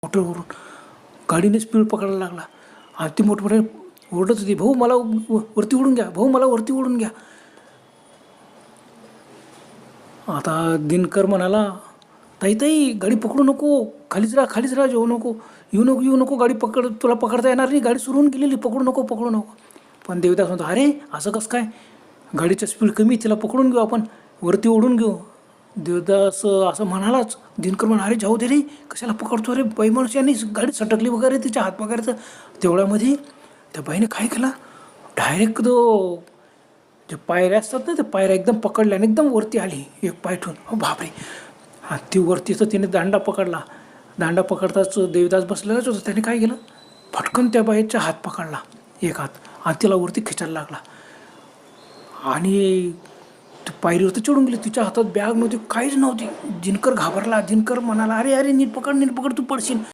मोटरवरून गाडीने स्पीड पकडायला लागला आणि ती मोठमोठे ओरडत होती, भाऊ मला वरती उडून घ्या, भाऊ मला वरती उडून घ्या. आता दिनकर म्हणाला, ताई ताई गाडी पकडू नको, खालीच राहा येऊ नको गाडी तुला पकडता येणार नाही, गाडी सुरू होऊन गेलेली, पकडू नको. पण देवदास म्हणतो, अरे असं कसं काय, गाडीचं स्पीड कमी, तिला पकडून घेऊ आपण, वरती ओढून घेऊ. देवदास असं म्हणालाच. दिनकर म्हणा, अरे जाऊ दे रे, कशाला पकडतो रे, बाई माणूस यांनी गाडी सटकली वगैरे, तिच्या हात वगैरे. तेवढ्यामध्ये त्या बाईने काय केलं, डायरेक्ट जे पायऱ्या असतात ना, त्या पायऱ्या एकदम पकडल्या आणि एकदम वरती आली एक पाय ठेवून. हो बापरे. हा ती वरतीचं तिने दांडा पकडला. दांडा पकडताच देवदास बसलेलाच होता. त्याने काय केलं, फटकन त्या बाईचा हात पकडला, एक हात, आणि तिला वरती खेचायला लागला. आणि पायरीवरती चढून गेली. तिच्या हातात बॅग नव्हती, काहीच नव्हती. दिनकर घाबरला. दिनकर म्हणाला, अरे नीट पकड तू पडशील.